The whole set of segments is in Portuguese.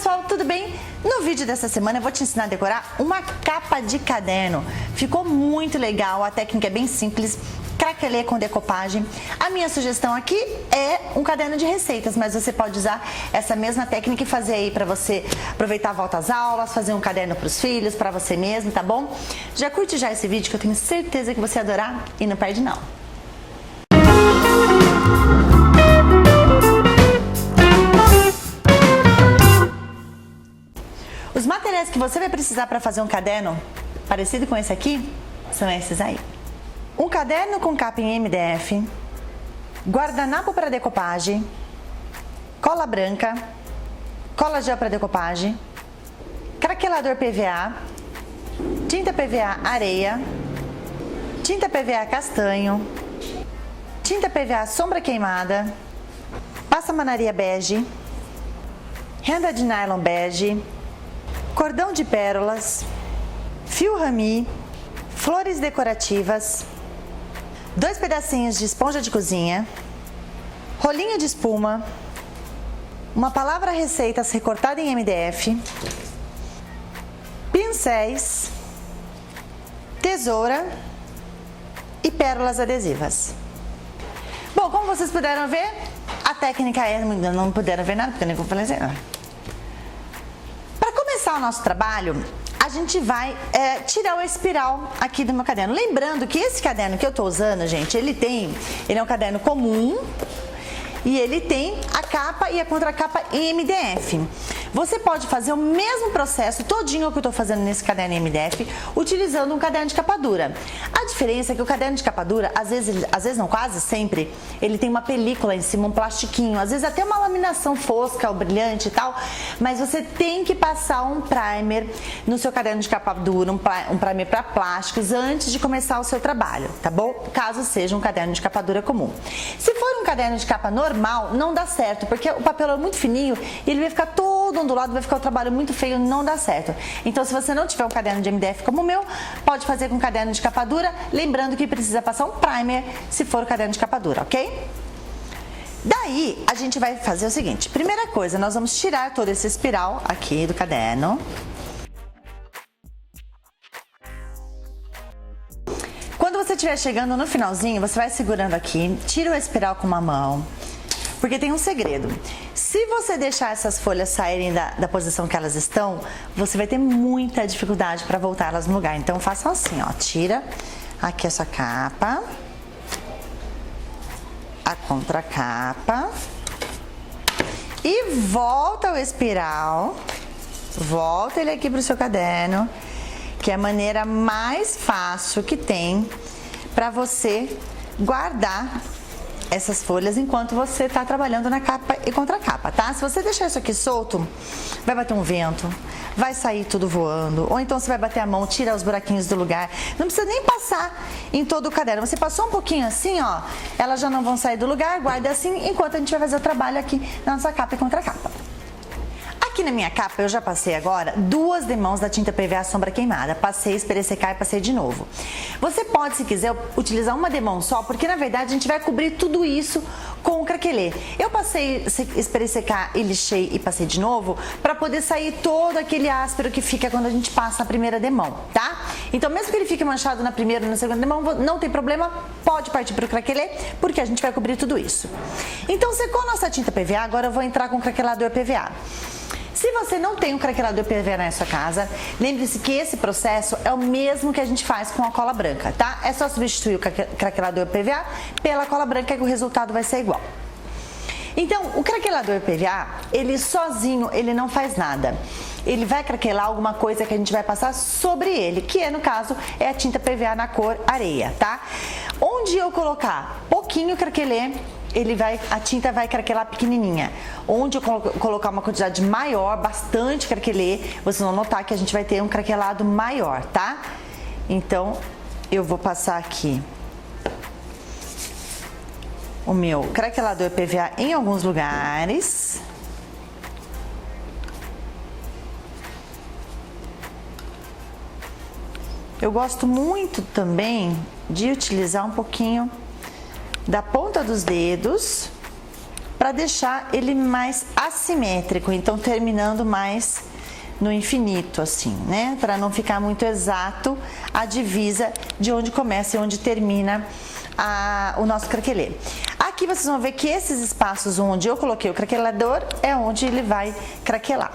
pessoal, tudo bem? No vídeo dessa semana eu vou te ensinar a decorar uma capa de caderno. Ficou muito legal, a técnica é bem simples, craquelê com decopagem. A minha sugestão aqui é um caderno de receitas, mas você pode usar essa mesma técnica e fazer aí para você aproveitar a volta às aulas, fazer um caderno para os filhos, para você mesmo, tá bom? Já curte já esse vídeo que eu tenho certeza que você vai adorar e não perde não. Os materiais que você vai precisar para fazer um caderno parecido com esse aqui são esses aí. Um caderno com capa em MDF, guardanapo para decopagem, cola branca, cola gel para decopagem, craquelador PVA, tinta PVA areia, tinta PVA castanho, tinta PVA sombra queimada, passamanaria bege, renda de nylon bege, cordão de pérolas, fio rami, flores decorativas, 2 pedacinhos de esponja de cozinha, rolinho de espuma, uma palavra receitas recortada em MDF, pincéis, tesoura e pérolas adesivas. Bom, como vocês puderam ver, a técnica é... Não puderam ver nada, porque eu nem vou falar assim. Para começar o nosso trabalho, a gente vai tirar o espiral aqui do meu caderno. Lembrando que esse caderno que eu tô usando, gente, ele é um caderno comum e ele tem a capa e a contracapa em MDF. Você pode fazer o mesmo processo todinho que eu tô fazendo nesse caderno em MDF, utilizando um caderno de capa dura. A diferença é que o caderno de capa dura, às vezes não, quase sempre, ele tem uma película em cima, um plastiquinho, às vezes até uma laminação fosca ou brilhante e tal, mas você tem que passar um primer no seu caderno de capa dura, um primer para plásticos antes de começar o seu trabalho, tá bom? Caso seja um caderno de capa dura comum. Se for um caderno de capa normal, não dá certo, porque o papel é muito fininho e ele vai ficar todo ondulado, vai ficar o trabalho muito feio, não dá certo. Então, se você não tiver um caderno de MDF como o meu, pode fazer com caderno de capa dura, lembrando que precisa passar um primer se for o caderno de capa dura, ok? Daí, a gente vai fazer o seguinte, primeira coisa, nós vamos tirar todo esse espiral aqui do caderno. Quando você estiver chegando no finalzinho, você vai segurando aqui, tira o espiral com uma mão, porque tem um segredo. Se você deixar essas folhas saírem da posição que elas estão, você vai ter muita dificuldade para voltar elas no lugar. Então, façam assim, ó, tira aqui a sua capa, a contracapa e volta o espiral, volta ele aqui para o seu caderno, que é a maneira mais fácil que tem para você guardar essas folhas enquanto você está trabalhando na capa e contracapa, tá? Se você deixar isso aqui solto, vai bater um vento, vai sair tudo voando, ou então você vai bater a mão, tirar os buraquinhos do lugar. Não precisa nem passar em todo o caderno. Você passou um pouquinho assim, ó, elas já não vão sair do lugar, guarda assim, enquanto a gente vai fazer o trabalho aqui na nossa capa e contracapa. Aqui na minha capa eu já passei agora 2 demãos da tinta PVA sombra queimada. Passei, esperei secar e passei de novo. Você pode, se quiser, utilizar uma demão só, porque na verdade a gente vai cobrir tudo isso com o craquelê. Eu passei, esperei secar e lixei e passei de novo para poder sair todo aquele áspero que fica quando a gente passa a primeira demão, tá? Então mesmo que ele fique manchado na primeira ou na segunda demão, não tem problema, pode partir para o craquelê, porque a gente vai cobrir tudo isso. Então secou a nossa tinta PVA, agora eu vou entrar com o craquelador PVA. Se você não tem um craquelador PVA na sua casa, lembre-se que esse processo é o mesmo que a gente faz com a cola branca, tá? É só substituir o craquelador PVA pela cola branca que o resultado vai ser igual. Então, o craquelador PVA, ele sozinho, ele não faz nada. Ele vai craquelar alguma coisa que a gente vai passar sobre ele, que no caso é a tinta PVA na cor areia, tá? Onde eu colocar pouquinho craquelê, a tinta vai craquelar pequenininha. Onde eu colocar uma quantidade maior, bastante craquelê, vocês vão notar que a gente vai ter um craquelado maior, tá? Então, eu vou passar aqui o meu craquelador PVA em alguns lugares. Eu gosto muito também de utilizar um pouquinho da ponta dos dedos para deixar ele mais assimétrico, então terminando mais no infinito, assim, né? Para não ficar muito exato a divisa de onde começa e onde termina o nosso craquelê. Aqui vocês vão ver que esses espaços onde eu coloquei o craquelador é onde ele vai craquelar.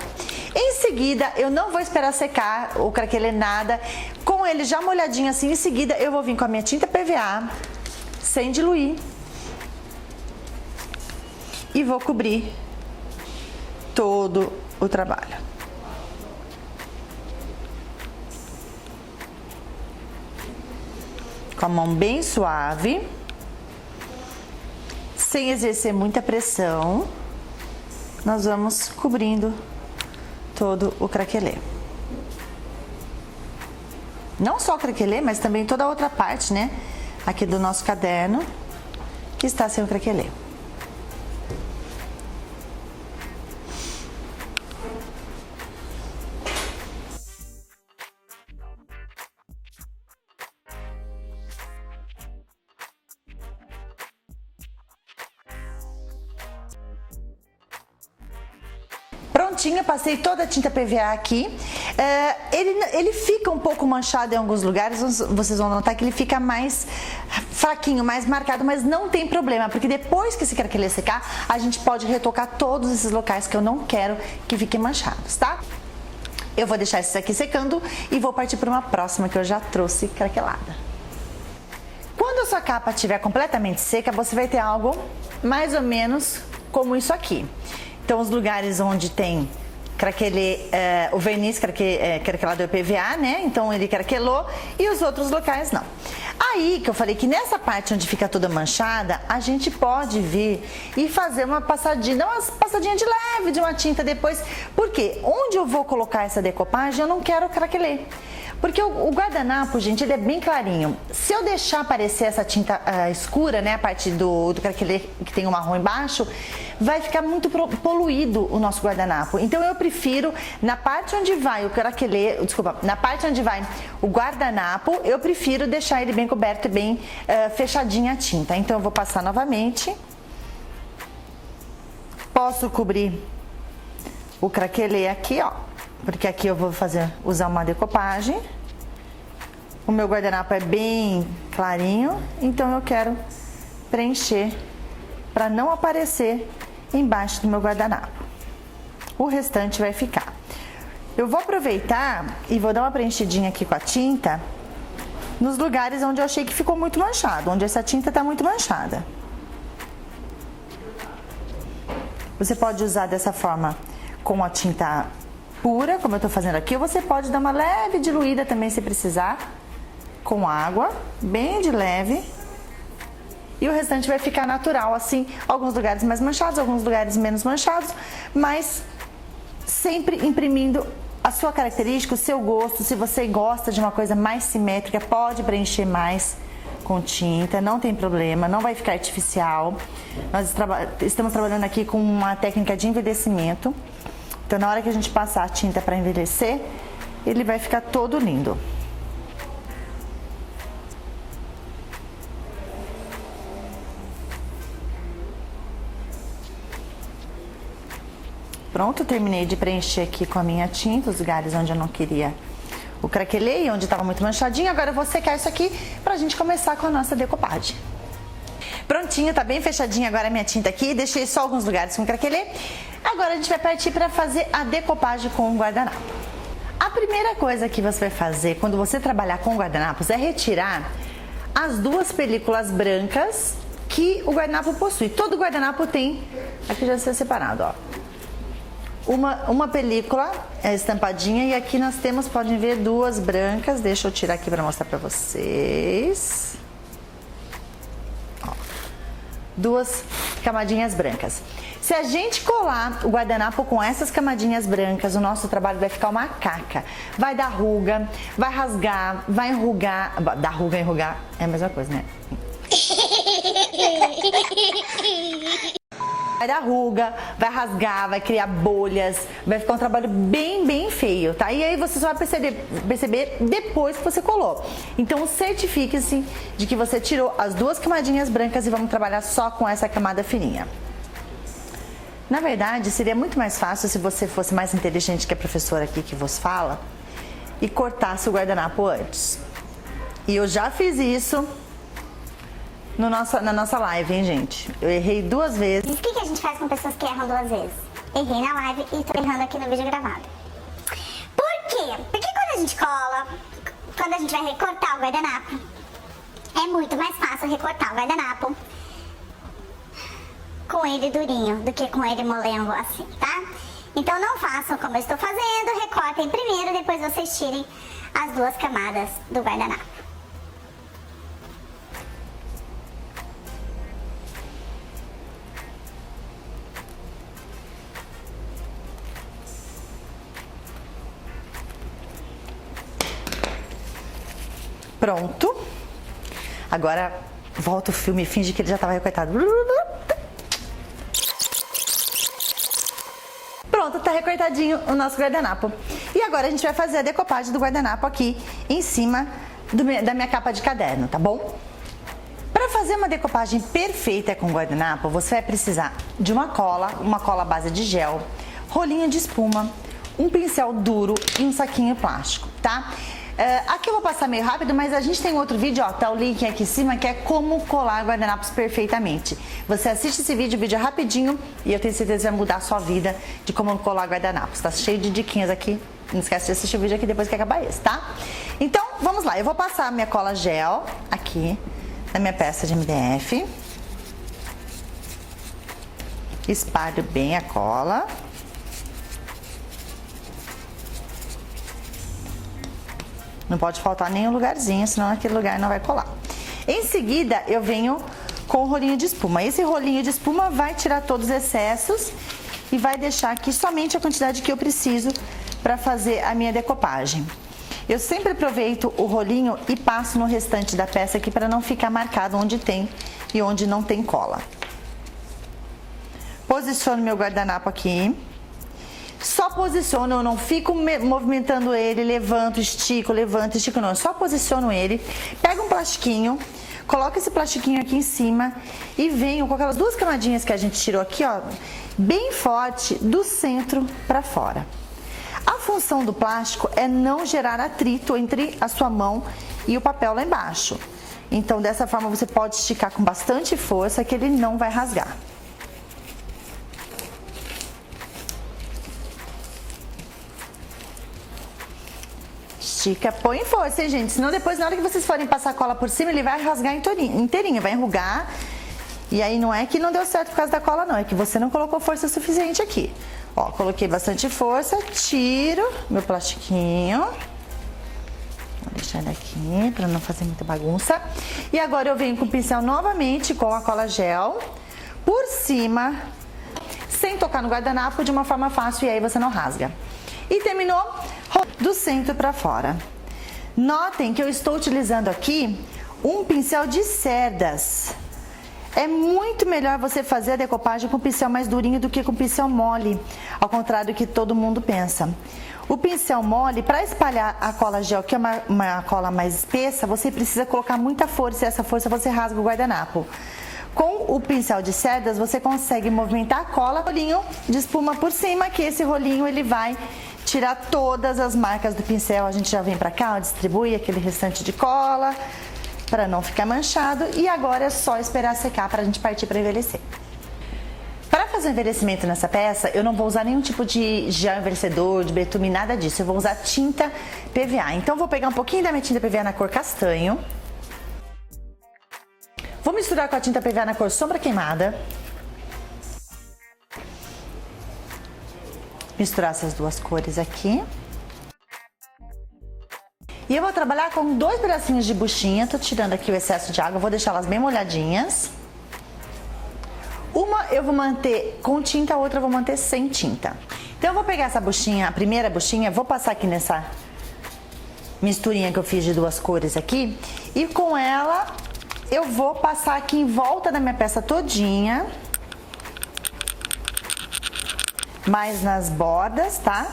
Em seguida, eu não vou esperar secar o craquelê nada, com ele já molhadinho assim, em seguida eu vou vir com a minha tinta PVA, sem diluir, e vou cobrir todo o trabalho. Com a mão bem suave, sem exercer muita pressão, nós vamos cobrindo todo o craquelê. Não só o craquelê, mas também toda a outra parte, né? Aqui do nosso caderno, que está sem o craquelê. Prontinha, passei toda a tinta PVA aqui. Ele fica um pouco manchado em alguns lugares, vocês vão notar que ele fica mais fraquinho, mais marcado, mas não tem problema, porque depois que esse craquelê secar, a gente pode retocar todos esses locais que eu não quero que fiquem manchados, tá? Eu vou deixar esses aqui secando e vou partir para uma próxima que eu já trouxe craquelada. Quando a sua capa estiver completamente seca, você vai ter algo mais ou menos como isso aqui. Então, os lugares onde tem craquelê, o verniz craquelador PVA, né? Então, ele craquelou e os outros locais não. Aí, que eu falei que nessa parte onde fica toda manchada, a gente pode vir e fazer uma passadinha, não uma passadinha de leve de uma tinta depois, porque onde eu vou colocar essa decopagem, eu não quero craquelê. Porque o guardanapo, gente, ele é bem clarinho. Se eu deixar aparecer essa tinta escura, né, a parte do craquelê que tem o marrom embaixo, vai ficar muito poluído o nosso guardanapo. Então eu prefiro, na parte onde vai o craquelê, na parte onde vai o guardanapo, eu prefiro deixar ele bem coberto e bem fechadinha a tinta. Então eu vou passar novamente. Posso cobrir o craquelê aqui, ó. Porque aqui eu vou usar uma decopagem. O meu guardanapo é bem clarinho, então eu quero preencher para não aparecer embaixo do meu guardanapo. O restante vai ficar. Eu vou aproveitar e vou dar uma preenchidinha aqui com a tinta nos lugares onde eu achei que ficou muito manchado, onde essa tinta está muito manchada. Você pode usar dessa forma com a tinta pura, como eu tô fazendo aqui, ou você pode dar uma leve diluída também se precisar, com água, bem de leve, e o restante vai ficar natural, assim, alguns lugares mais manchados, alguns lugares menos manchados, mas sempre imprimindo a sua característica, o seu gosto. Se você gosta de uma coisa mais simétrica, pode preencher mais com tinta, não tem problema, não vai ficar artificial. Nós estamos trabalhando aqui com uma técnica de envelhecimento. Então, na hora que a gente passar a tinta para envelhecer, ele vai ficar todo lindo. Pronto, terminei de preencher aqui com a minha tinta os lugares onde eu não queria o craquelê e onde estava muito manchadinho. Agora eu vou secar isso aqui para a gente começar com a nossa decopagem. Prontinho, tá bem fechadinha agora a minha tinta aqui, deixei só alguns lugares com craquelê. Agora a gente vai partir para fazer a decopagem com o guardanapo. A primeira coisa que você vai fazer quando você trabalhar com guardanapos é retirar as duas películas brancas que o guardanapo possui. Todo guardanapo tem, aqui já está separado, ó. Uma película estampadinha e aqui nós temos, podem ver, duas brancas. Deixa eu tirar aqui para mostrar para vocês. Duas camadinhas brancas. Se a gente colar o guardanapo com essas camadinhas brancas, o nosso trabalho vai ficar uma caca. Vai dar ruga, vai rasgar, vai enrugar. Dar ruga e enrugar é a mesma coisa, né? Vai dar ruga, vai rasgar, vai criar bolhas, vai ficar um trabalho bem feio, tá? E aí você só vai perceber depois que você colou. Então certifique-se de que você tirou as duas camadinhas brancas e vamos trabalhar só com essa camada fininha. Na verdade, seria muito mais fácil se você fosse mais inteligente que a professora aqui que vos fala e cortasse o guardanapo antes. E eu já fiz isso na nossa live, hein, gente? Eu errei 2 vezes. O que a gente faz com pessoas que erram 2 vezes? Errei na live e tô errando aqui no vídeo gravado. Por quê? Porque quando a gente cola, quando a gente vai recortar o guardanapo, é muito mais fácil recortar o guardanapo com ele durinho do que com ele molengo assim, tá? Então não façam como eu estou fazendo, recortem primeiro, depois vocês tirem as 2 camadas do guardanapo. Pronto. Agora volta o filme e finge que ele já estava recortado. Pronto, tá recortadinho o nosso guardanapo. E agora a gente vai fazer a decopagem do guardanapo aqui em cima da minha capa de caderno, tá bom? Para fazer uma decopagem perfeita com guardanapo, você vai precisar de uma cola à base de gel, rolinho de espuma, um pincel duro e um saquinho plástico, tá? Aqui eu vou passar meio rápido, mas a gente tem outro vídeo, ó, tá o link aqui em cima, que é como colar guardanapos perfeitamente. Você assiste esse vídeo, o vídeo é rapidinho e eu tenho certeza que vai mudar a sua vida de como colar guardanapos. Tá cheio de diquinhas aqui, não esquece de assistir o vídeo aqui depois que acabar esse, tá? Então, vamos lá, eu vou passar a minha cola gel aqui na minha peça de MDF. Espalho bem a cola. Não pode faltar nenhum lugarzinho, senão aquele lugar não vai colar. Em seguida, eu venho com o rolinho de espuma. Esse rolinho de espuma vai tirar todos os excessos e vai deixar aqui somente a quantidade que eu preciso para fazer a minha decopagem. Eu sempre aproveito o rolinho e passo no restante da peça aqui para não ficar marcado onde tem e onde não tem cola. Posiciono meu guardanapo aqui. Só posiciono, eu não fico movimentando ele, levanto, estico, não. Eu só posiciono ele, pego um plastiquinho, coloco esse plastiquinho aqui em cima e venho com aquelas 2 camadinhas que a gente tirou aqui, ó, bem forte do centro para fora. A função do plástico é não gerar atrito entre a sua mão e o papel lá embaixo. Então, dessa forma, você pode esticar com bastante força que ele não vai rasgar. Estica, põe força, hein, gente? Senão depois, na hora que vocês forem passar a cola por cima, ele vai rasgar inteirinho, vai enrugar. E aí não é que não deu certo por causa da cola, não. É que você não colocou força suficiente aqui. Ó, coloquei bastante força, tiro meu plastiquinho. Vou deixar ele aqui pra não fazer muita bagunça. E agora eu venho com o pincel novamente com a cola gel por cima, sem tocar no guardanapo, de uma forma fácil, e aí você não rasga. E terminou do centro para fora. Notem que eu estou utilizando aqui um pincel de cerdas. É muito melhor você fazer a decopagem com pincel mais durinho do que com pincel mole, ao contrário do que todo mundo pensa. O pincel mole, para espalhar a cola gel, que é uma cola mais espessa, você precisa colocar muita força, e essa força você rasga o guardanapo. Com o pincel de cerdas, você consegue movimentar a cola, rolinho de espuma por cima, que esse rolinho ele vai tirar todas as marcas do pincel. A gente já vem pra cá, ó, distribui aquele restante de cola para não ficar manchado. E agora é só esperar secar para a gente partir para envelhecer. Para fazer o envelhecimento nessa peça, eu não vou usar nenhum tipo de gel envelhecedor, de betume, nada disso. Eu vou usar tinta PVA. Então eu vou pegar um pouquinho da minha tinta PVA na cor castanho. Vou misturar com a tinta PVA na cor sombra queimada. Misturar essas 2 cores aqui. E eu vou trabalhar com 2 pedacinhos de buchinha. Tô tirando aqui o excesso de água, vou deixar elas bem molhadinhas. Uma eu vou manter com tinta, a outra eu vou manter sem tinta. Então eu vou pegar essa buchinha, a primeira buchinha, vou passar aqui nessa misturinha que eu fiz de 2 cores aqui. E com ela eu vou passar aqui em volta da minha peça todinha. Mais nas bordas, tá?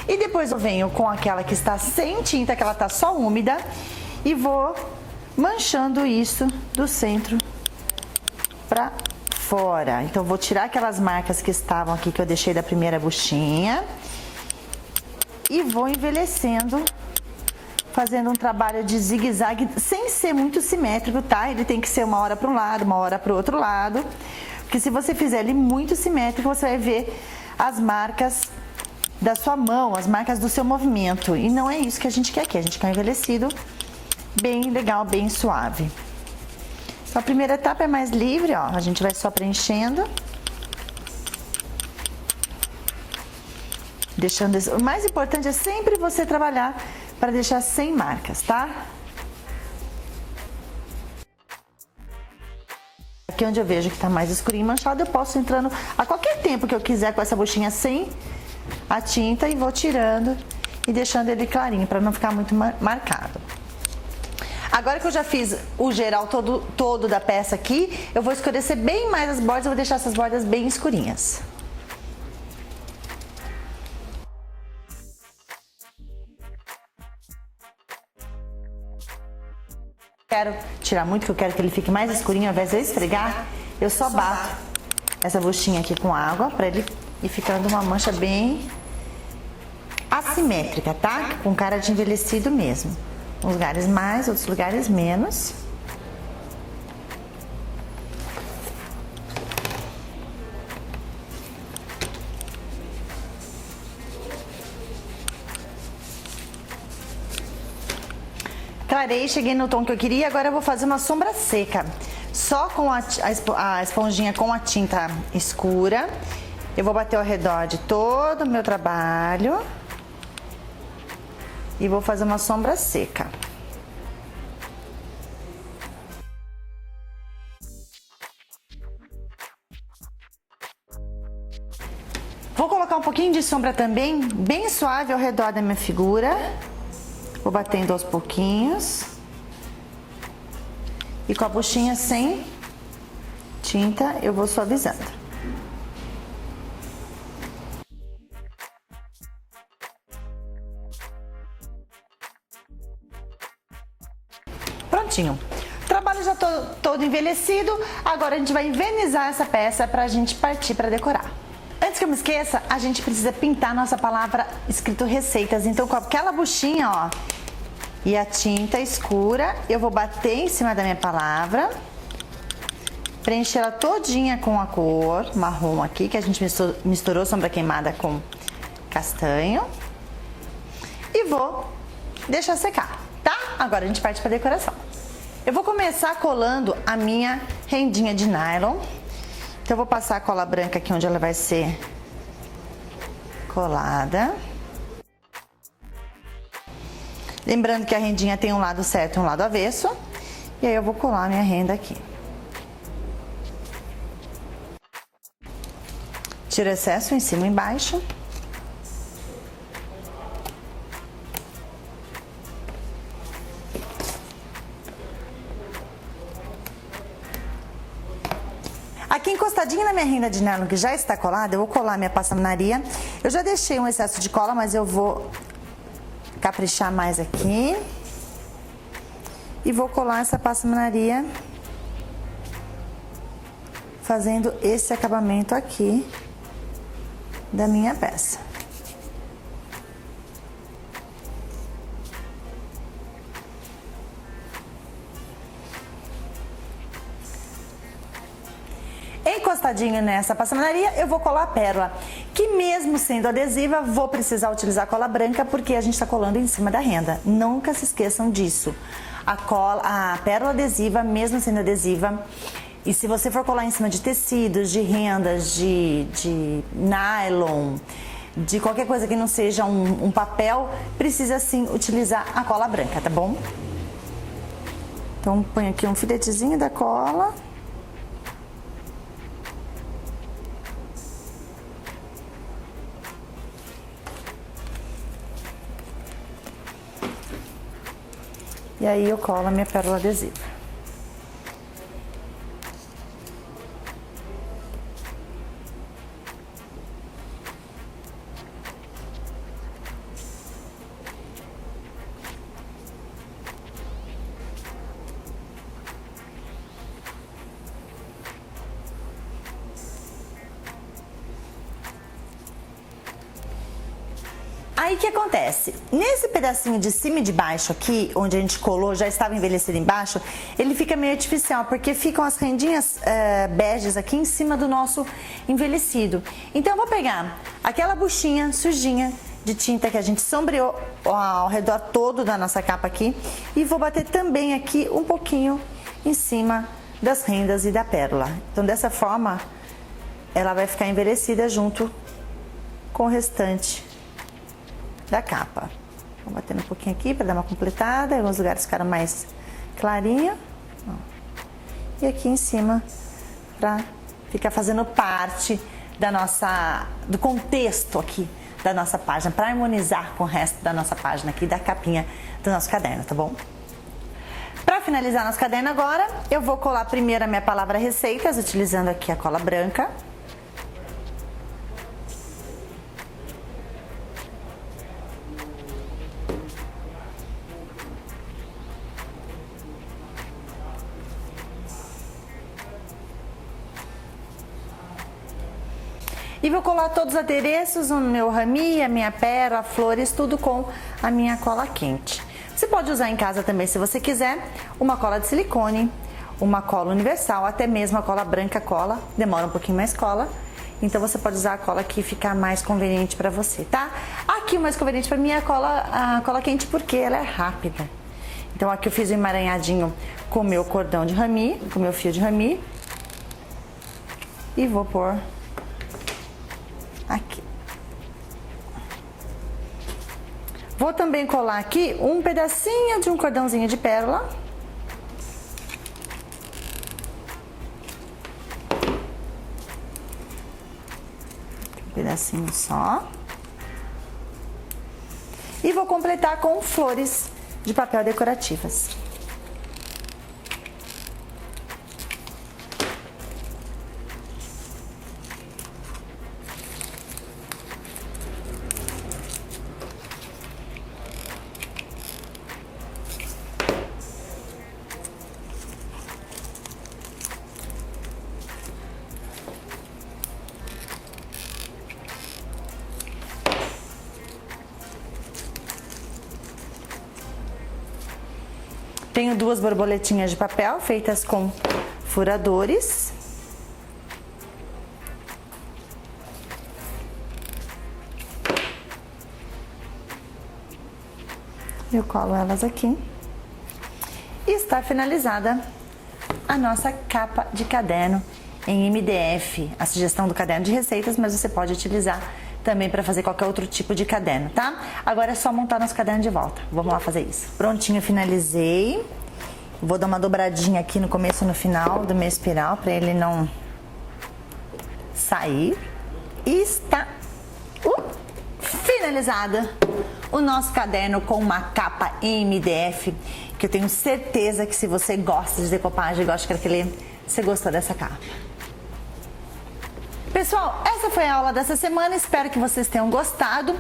E depois eu venho com aquela que está sem tinta, que ela tá só úmida, e vou manchando isso do centro pra fora. Então, vou tirar aquelas marcas que estavam aqui, que eu deixei da primeira buchinha. E vou envelhecendo, fazendo um trabalho de zigue-zague, sem ser muito simétrico, tá? Ele tem que ser uma hora para um lado, uma hora para o outro lado. Porque se você fizer ele muito simétrico, você vai ver as marcas da sua mão, as marcas do seu movimento. E não é isso que a gente quer aqui, a gente quer um envelhecido bem legal, bem suave. Então, a primeira etapa é mais livre, ó, a gente vai só preenchendo. Deixando... O mais importante é sempre você trabalhar para deixar sem marcas, tá? Aqui onde eu vejo que tá mais escurinho e manchado, eu posso ir entrando a qualquer tempo que eu quiser com essa buchinha sem a tinta e vou tirando e deixando ele clarinho para não ficar muito marcado. Agora que eu já fiz o geral todo da peça aqui, eu vou escurecer bem mais as bordas, eu vou deixar essas bordas bem escurinhas. Quero tirar muito, que eu quero que ele fique mais escurinho, ao invés de eu esfregar, eu só bato essa buchinha aqui com água para ele ir ficando uma mancha bem assimétrica, tá? Com cara de envelhecido mesmo. Uns lugares mais, outros lugares menos. Clarei, cheguei no tom que eu queria, agora eu vou fazer uma sombra seca. Só com a esponjinha com a tinta escura. Eu vou bater ao redor de todo o meu trabalho. E vou fazer uma sombra seca. Vou colocar um pouquinho de sombra também, bem suave ao redor da minha figura. Vou batendo aos pouquinhos. E com a buchinha sem tinta, eu vou suavizando. Prontinho. O trabalho já todo envelhecido. Agora a gente vai envernizar essa peça pra gente partir pra decorar. Antes que eu me esqueça, a gente precisa pintar nossa palavra escrito receitas. Então, com aquela buchinha, ó, e a tinta escura, eu vou bater em cima da minha palavra, preencher ela todinha com a cor marrom aqui, que a gente misturou sombra queimada com castanho. E vou deixar secar, tá? Agora a gente parte para decoração. Eu vou começar colando a minha rendinha de nylon. Então, eu vou passar a cola branca aqui onde ela vai ser colada. Lembrando que a rendinha tem um lado certo e um lado avesso. E aí eu vou colar a minha renda aqui. Tiro o excesso em cima e embaixo. Aqui encostadinha na minha renda de nylon que já está colada, eu vou colar minha passamaria. Eu já deixei um excesso de cola, mas eu vou caprichar mais aqui. E vou colar essa passamaria fazendo esse acabamento aqui da minha peça. Encostadinho nessa passamaria, eu vou colar a pérola, que mesmo sendo adesiva, vou precisar utilizar cola branca porque a gente está colando em cima da renda. Nunca se esqueçam disso. A pérola adesiva, mesmo sendo adesiva, e se você for colar em cima de tecidos, de rendas, de nylon, de qualquer coisa que não seja um papel, precisa sim utilizar a cola branca, tá bom? Então, põe aqui um filetezinho da cola. E aí eu colo a minha pérola adesiva. Aí o que acontece? Nesse pedacinho de cima e de baixo aqui, onde a gente colou, já estava envelhecido embaixo, ele fica meio artificial, porque ficam as rendinhas beges aqui em cima do nosso envelhecido. Então eu vou pegar aquela buchinha sujinha de tinta que a gente sombreou ao redor todo da nossa capa aqui e vou bater também aqui um pouquinho em cima das rendas e da pérola. Então dessa forma ela vai ficar envelhecida junto com o restante da capa. Vou batendo um pouquinho aqui para dar uma completada, em alguns lugares ficaram mais clarinho. E aqui em cima para ficar fazendo parte do contexto aqui da nossa página, para harmonizar com o resto da nossa página aqui, da capinha do nosso caderno, tá bom? Para finalizar nosso caderno agora, eu vou colar primeiro a minha palavra receitas, utilizando aqui a cola branca. E vou colar todos os adereços, o meu rami, a minha pérola, flores, tudo com a minha cola quente. Você pode usar em casa também, se você quiser, uma cola de silicone, uma cola universal, até mesmo a cola branca cola, demora um pouquinho mais cola. Então você pode usar a cola que fica mais conveniente para você, tá? Aqui o mais conveniente para mim é a cola quente porque ela é rápida. Então aqui eu fiz um emaranhadinho com o meu cordão de rami, com o meu fio de rami. E vou pôr aqui. Vou também colar aqui um pedacinho de um cordãozinho de pérola. Um pedacinho só. E vou completar com flores de papel decorativas. Tenho duas borboletinhas de papel feitas com furadores. Eu colo elas aqui. E está finalizada a nossa capa de caderno em MDF. A sugestão do caderno de receitas, mas você pode utilizar também para fazer qualquer outro tipo de caderno, tá? Agora é só montar nosso caderno de volta. Vamos lá fazer isso. Prontinho, finalizei. Vou dar uma dobradinha aqui no começo e no final do meu espiral para ele não sair. E está finalizada o nosso caderno com uma capa em MDF, que eu tenho certeza que se você gosta de decopagem, gosta de craquelê, você gostou dessa capa. Pessoal, essa foi a aula dessa semana, espero que vocês tenham gostado.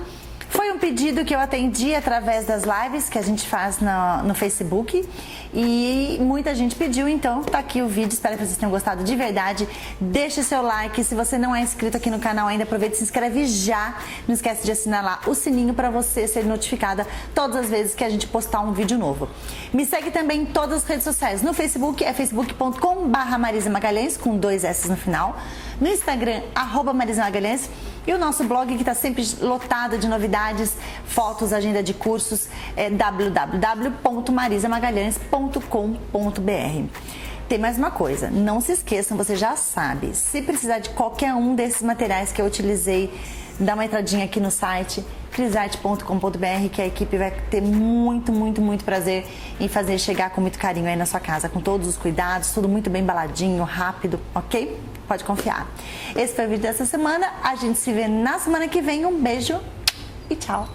Foi um pedido que eu atendi através das lives que a gente faz no Facebook e muita gente pediu, então tá aqui o vídeo, espero que vocês tenham gostado de verdade. Deixe seu like, se você não é inscrito aqui no canal ainda, aproveita e se inscreve já. Não esquece de assinar lá o sininho para você ser notificada todas as vezes que a gente postar um vídeo novo. Me segue também em todas as redes sociais, no Facebook é facebook.com/Marisa Magalhães, com 2 S no final. No Instagram, @Marisa Magalhães. E o nosso blog, que está sempre lotado de novidades, fotos, agenda de cursos, é www.marisamagalhães.com.br. Tem mais uma coisa, não se esqueçam, você já sabe, se precisar de qualquer um desses materiais que eu utilizei, dá uma entradinha aqui no site, crisarte.com.br, que a equipe vai ter muito prazer em fazer chegar com muito carinho aí na sua casa, com todos os cuidados, tudo muito bem embaladinho, rápido, ok? Pode confiar. Esse foi o vídeo dessa semana, a gente se vê na semana que vem, um beijo e tchau!